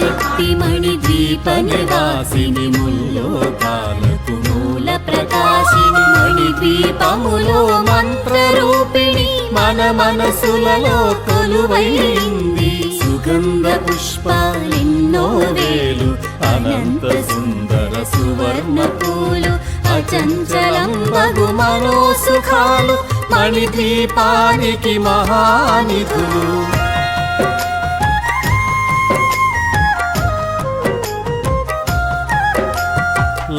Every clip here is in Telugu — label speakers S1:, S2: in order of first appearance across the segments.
S1: శక్తి మణిద్వీప నివాసిని ముల్లోకాలకు మూల ప్రకాశిని మణిద్వీపములో మంత్రరూపిణి మన మనసులలో కొలువైంది సుగంధ పుష్పాలెన్నో వేలు అనంత సుందర సువర్ణ పూలు అచంచలం బగు మనోసుఖాలు మణిద్వీపానికి మహానిధులు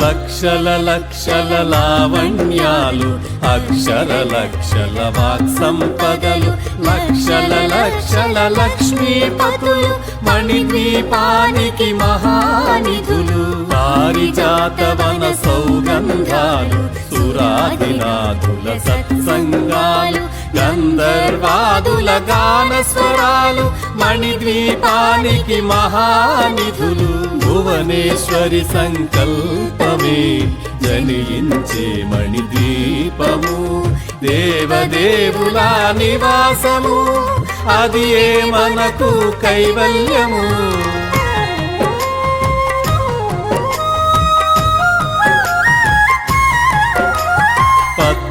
S1: లక్షల లక్షల లావణ్యాలు అక్షర లక్షల వాక్ సంపదలు లక్షల లక్షల లక్ష్మీపతులు మణిద్వీపానికి మహానిధులు పారిజాతవన సౌగంధాలు సురాదినాథుల సత్సంగాలు గంధర్వాదుల గాన స్వరాలు మణిద్వీపానికి మహానిధులు భువనేశ్వరి సంకల్పమే జనించే మణిద్వీపము దేవదేవుల నివాసము అది ఏ మనకు కైవల్యము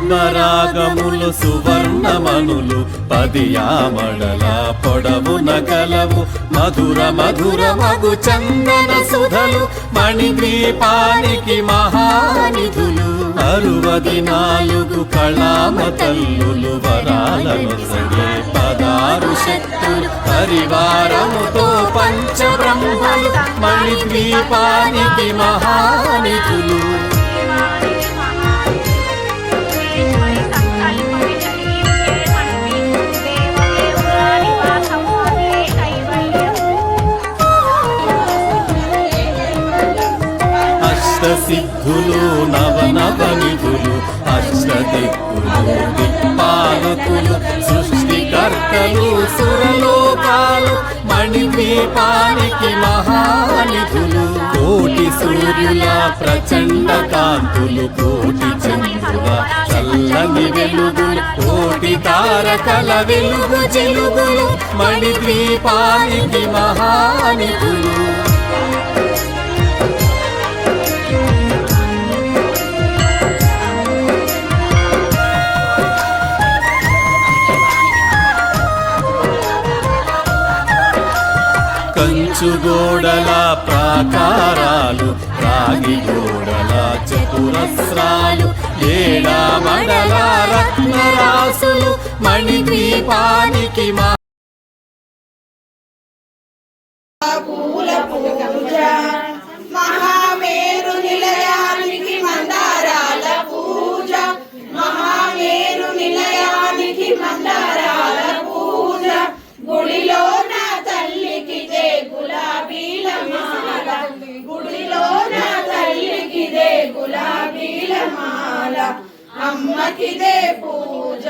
S1: పద్మరాగములు సువర్ణమనులు పదియామడల పొడవున కలవు మధుర మధుర మగు చందన సుధలు మణిద్వీపానికి మహానిధులు 64 కళామ తల్లులు వరాలను సగే 16 శక్తులు పరివారముతో పంచబ్రహ్మలు మణిద్వీపానికి మహానిధులు సిద్ధులు నవనవనిధులు అష్టదిక్కులు దిక్పాలకులు సృష్టికర్తలు సురలోకాలు మణిద్వీపానికి మహానిధులు కోటి సూర్యుల ప్రచండ కాంతులు కోటి చంద్రుల చల్లని వెలుగులు కోటి తారకల వెలుగు చెలుగులు మణిద్వీపానికి మహానిధులు కంచుగోడల ప్రాకారాలు రాగి గోడల చతురస్రాలు ఏడామడల రత్నరాసులు మణిద్వీపానికి
S2: పూల పూజ మహామేరు నిలయానికి మందారాల పూజ మహామేరు నిలయానికి మందారాల పూజ గుడిలో నా తల్లికి దే గులాబీల మాల గుడిలో నా తల్లికి దే గులాబీల మాల అమ్మకి దే పూజ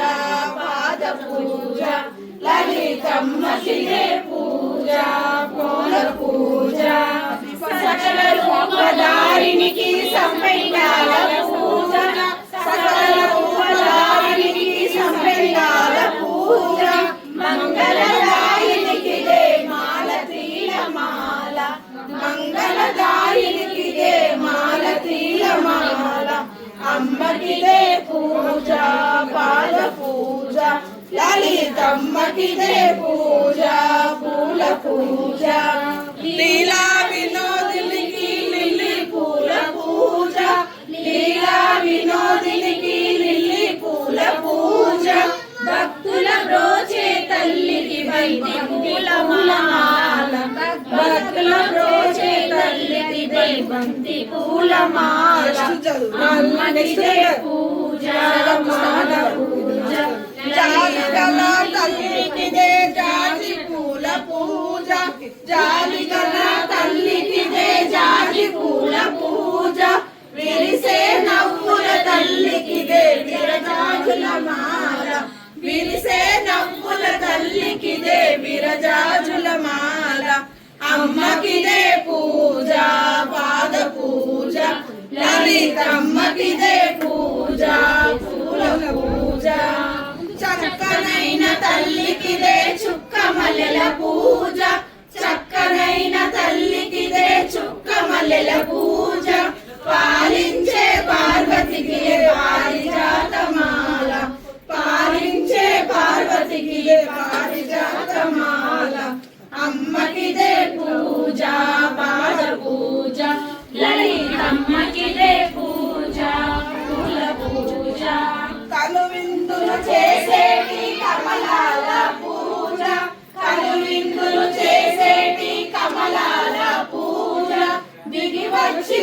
S2: పాద పూజ లలితమ్మకి దే పూజ పూల పూజ సకల రూపధారినికి సంపెంగాల పూజ సకల రూపధారినికి సంపెంగాల పూజ మంగళదాయినికి దే మాలతీల మాల మంగళదాయినికి దే మాలతీల మాల అమ్మకి దే పూజ పాద పూజ లలితమ్మకి దే పూజ పూల పూజ లీలా వినోదినికి లిల్లీ పూల పూజ లీలా వినోదినికి లిల్లీ పూల పూజ భక్తుల బ్రోచే తల్లికి బంతి పూల మాల భక్తుల బ్రోచే తల్లికి బంతి పూల మాల అమ్మకి దే పూజ మాల పూజ జాలిగల తల్లికి దే జాజి పూల పూజ జాలిగల తల్లికి దే జాజి పూల పూజ విరిసే నవ్వుల తల్లికి దే విరజాజుల మాల విరిసే నవ్వుల తల్లికి దే విరజాజుల మాల అమ్మకి దే పూజ పాద పూజ లలితమ్మకి దే పూజ పూల పూజ చక్కనైన తల్లికి దే చుక్క మల్లెల పూజ చక్కనైన తల్లి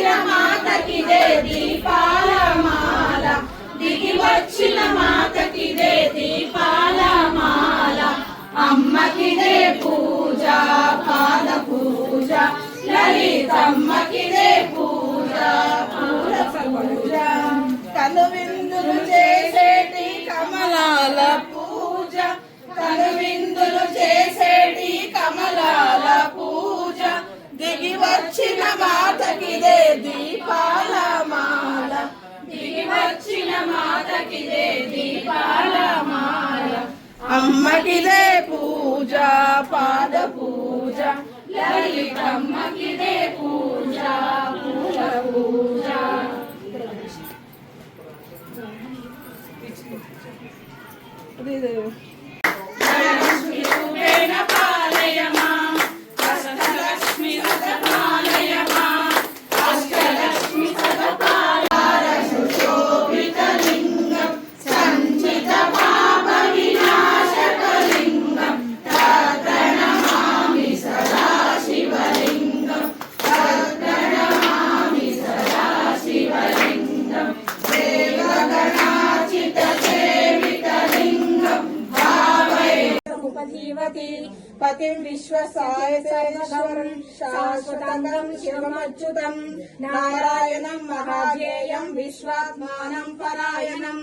S2: వచ్చిన మాతకిదే దీపాల మాల, దిగి వచ్చిన మాతకిదే దీపాల మాల. అమ్మకిదే పూజ పాద పూజ, లలితమ్మకిదే పూజ పూల పూజ. కనువిందులు చేసేటి కమలాల పూజ, కనువిందులు చేసేటి కమలాల పూజ. దిగి వచ్చిన మాతకిదే దీపాల మాల, దిగి వచ్చిన మాతకిదే దీపాల మాల. అమ్మకిదే పూజ పాద పూజ, లలితమ్మకిదే పూజ పూల పూజ. లక్ష్మి రూపేణ పాలయమా, అష్టలక్ష్మి సతపాలయమా, అష్టలక్ష్మి సతపాల. సుశోభితలింగం సంచిత పాప వినాశకలింగం, తత్తనమామి సదా శివలింగం, తత్తనమామి సదా శివలింగం. దేవగణాచిత సేవితలింగం భావై ఉపజీవతి పతిం విశ్వసాయసేశ్వరం శాశ్వతంగం శివమచ్యుతం. నారాయణం మహాధ్యేయం విశ్వాత్మానం పరాయణం.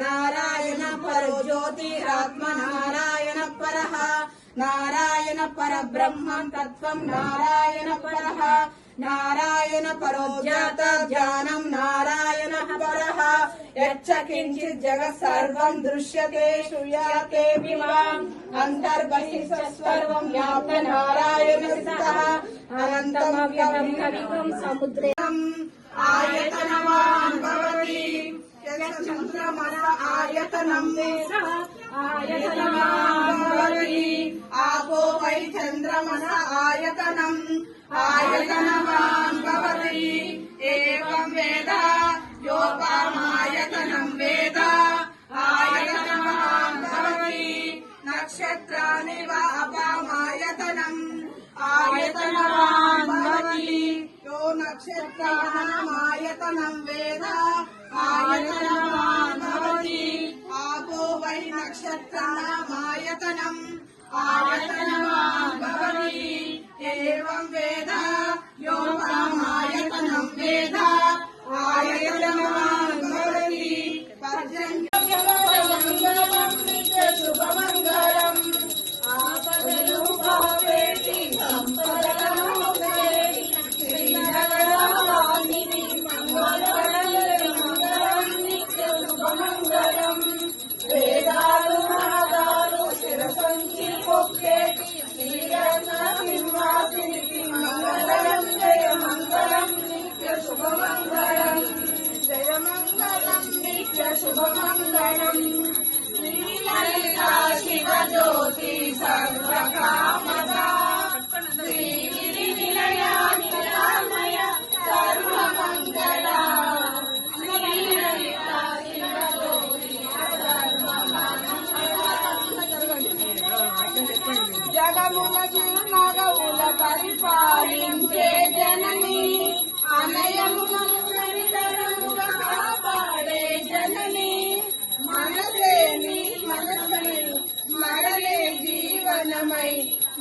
S2: నారాయణ పరో జ్యోతిరాత్మ నారాయణ పరః, నారాయణ పరబ్రహ్మం తత్వం నారాయణ పరః. నారాయణ పరో జ్ఞాత జ్ఞానం నారాయణ పరః. యచ్చ కించిత్ జగత్ సర్వం దృశ్యతే శ్రూయతే వివా, అంతర్బహిః సర్వం వ్యాప్త నారాయణ స్థితః. అనంతమవ్యయం సముద్రం ఆయతనవాన్ భవతి, చంద్రమస ఆయతనం ఆయతనవాన్ భవతి. ఆపో వై చంద్రమస ఆయతనం ఆయతనవాన్ భవతి. ఏవం వేద యోపమాయతనం వేద ఆయతనవాన్ భవతి. నక్షత్రాణి వా అపమాయతనం ఆయతనవాన్ భవతి. యో నక్షత్రాణమాయతనం వేద ఆయతనవాన్ భవతి. ఆపో వై నక్షత్రాణమాయతనం ఆయతనవాన్ భవతి. ఏవం వేద యోపమాయతనం వేద ఆయతనవాన్ భవతి. శుభమంగళం ఆపదలు భావేటి సంపదలను వేటి, శ్రీనగరావాణిని మంగళం నిత్య శుభమంగళం. వేదాలు నాదాలు శిరసంచి పొక్కేటి శ్రీరత్న సింహాసినికి మంగళం జయ మంగళం నిత్య శుభమంగళం. జయ మంగళం నిత్య శుభమంగళం. శ్రీలలితా శివజ్యోతి సర్వకామదా, శ్రీగిరి నిలయా నిరామయ సర్వమంగళ. శ్రీలలితా శివజ్యోతి జగముల చిరునగవుల పరిపాలించే జనని, అనయముగా కాపాడే జనని. మనసేని మనసని మరలే జీవనమై,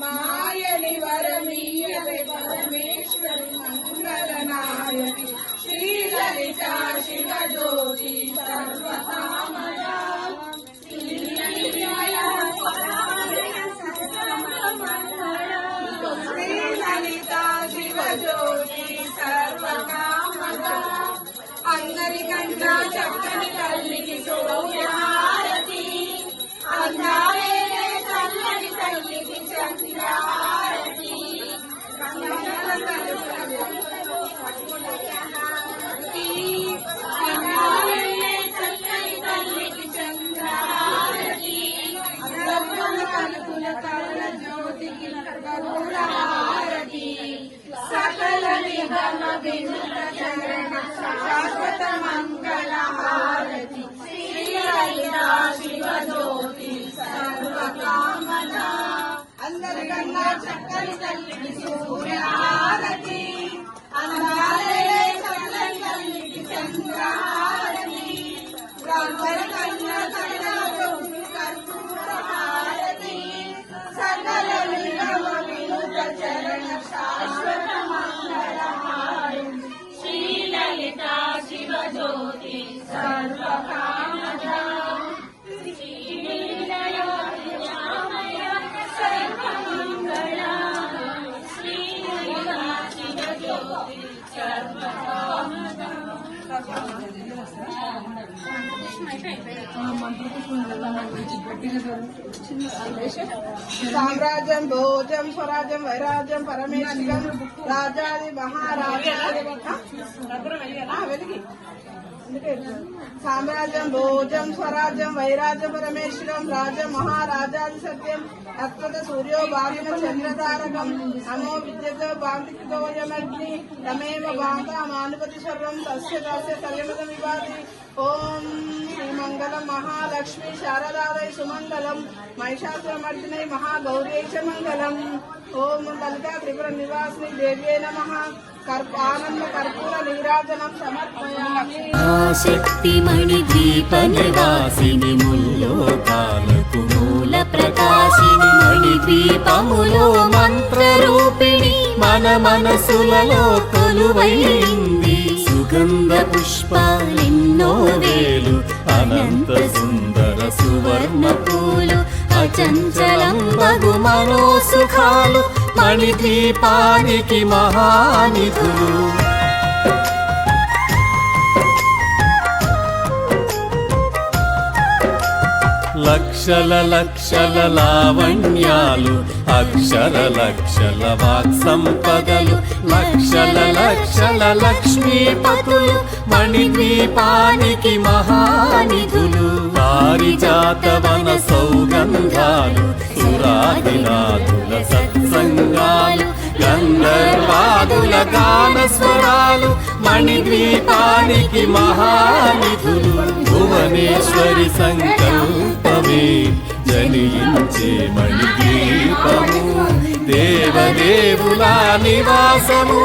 S2: మాయని వరమీయవే పరమేశ్వరి మంగళనాయకి. శ్రీలలితా శివజ్యోతి సర్వకామదా, శ్రీలలితా శివజ్యోతి సర్వకామదా. అందరికన్నా చక్కని తల్లికి సూర్యహారతి, అందాలే చల్లని తల్లికి చంద్రహారతి. అందాలే చల్లని తల్లికి చంద్రహారతి. కనుకుల కరుణ జ్యోతికి కరుణహారతి. సకల నిగమ వినుత చరణ శాశ్వత మంగళ హారతి. శ్రీలలితా శివజ్యోతి సర్వకామదా. అందరికన్నా చక్కని తల్లికి సూర్య హారతి, అందాలే సామ్రాజ్యం భోజం స్వరాజ్యం వైరాజ్యం పరమేశ్వరం రాజాది మహారాజాది వెలిగి సామ్రాజ్యం భోజం స్వరాజ్యం వైరాజ్యం పరమేశ్వరం రాజ్యం మహారాజాది సత్యం అత్వత సూర్యో భాగిన చంద్రతారకం నమో విద్యతో భాంతికోయమగ్ని తమేవ భాంతా మానుపతి సర్వం తస్య తస్య కళ్యమద వివాది ఓం శ్రీమంగళం మహాలక్ష్మి శారదాదై సుమంగళం మహిషాసురమర్దినై మహాగౌర్యై చ మంగళం ఓం లలితా త్రిపుర నివాసిని దేవ్యై నమః ఆనంద కర్పూర నీరాజనం సమర్పయామి.
S1: శక్తిమణి దీప నివాసిని ముల్లోకాలకు మూల ప్రకాశిని మణి దీపములో మంత్రరూపిణి మన మనసులలో కొలువైంది సుగంధ పుష్పాలెన్నో వేలు అనంత సుందర సువర్ణ పూలు అచంచలం బగు మనోసుఖాలు మణిదీపానికి మహానిధులు లక్షల లక్షల లావణ్యాలు అక్షర లక్షల వాక్ సంపదలు లక్షల లక్షల లక్ష్మీపతులు మణిద్వీపానికి మహానిధులు పారిజాతవన సౌగంధాలు సురాదినాథుల సత్సంగాలు గంధర్వాదుల గాన స్వరాలు మణిద్వీపానికి మహానిధులు భువనేశ్వరి సంకల్పమే జనించే మణిద్వీపము దేవదేవుల నివాసము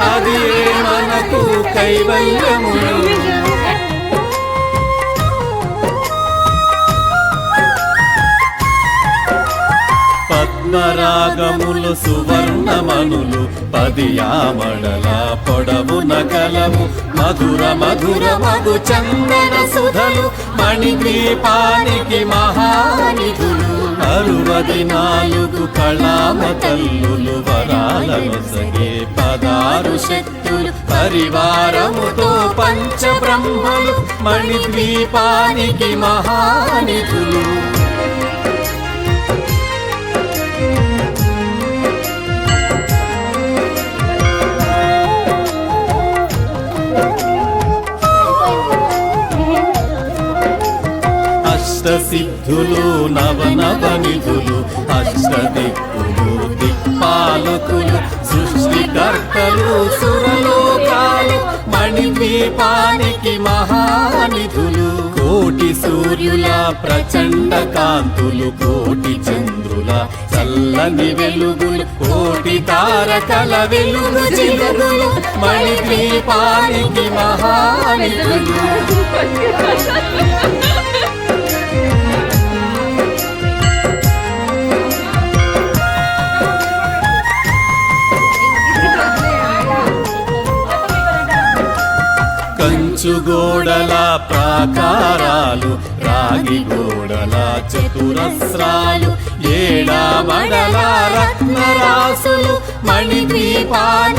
S1: అది మనకు కైవల్యము పద్మరాగములు సువర్ణమనులు పదియామడల పొడవున కలము మధుర మధుర మధు చందన సుధలు మణిద్వీపానికి మహానిధులు 64 కళామ తల్లులు వరాలను సగే 16 శక్తులు పరివారముతో పంచబ్రహ్మలు మణిద్వీపానికి మహానిధులు సిద్ధులు నవనవనిధులు అష్టదిక్కులు దిక్పాలకులు సృష్టికర్తలు సురలోకాలు మణిద్వీపానికి మహానిధులు కోటి సూర్యుల ప్రచండ కాంతులు కోటి చంద్రుల చల్లని వెలుగులు కోటి తారకల వెలుగు చిలుగులు మణిద్వీపానికి మహానిధులు కంచుగోడల ప్రాకారాలు రాగి గోడల చతురస్రాలు ఏడామడల రత్నరాసులు మణిద్వీపానికి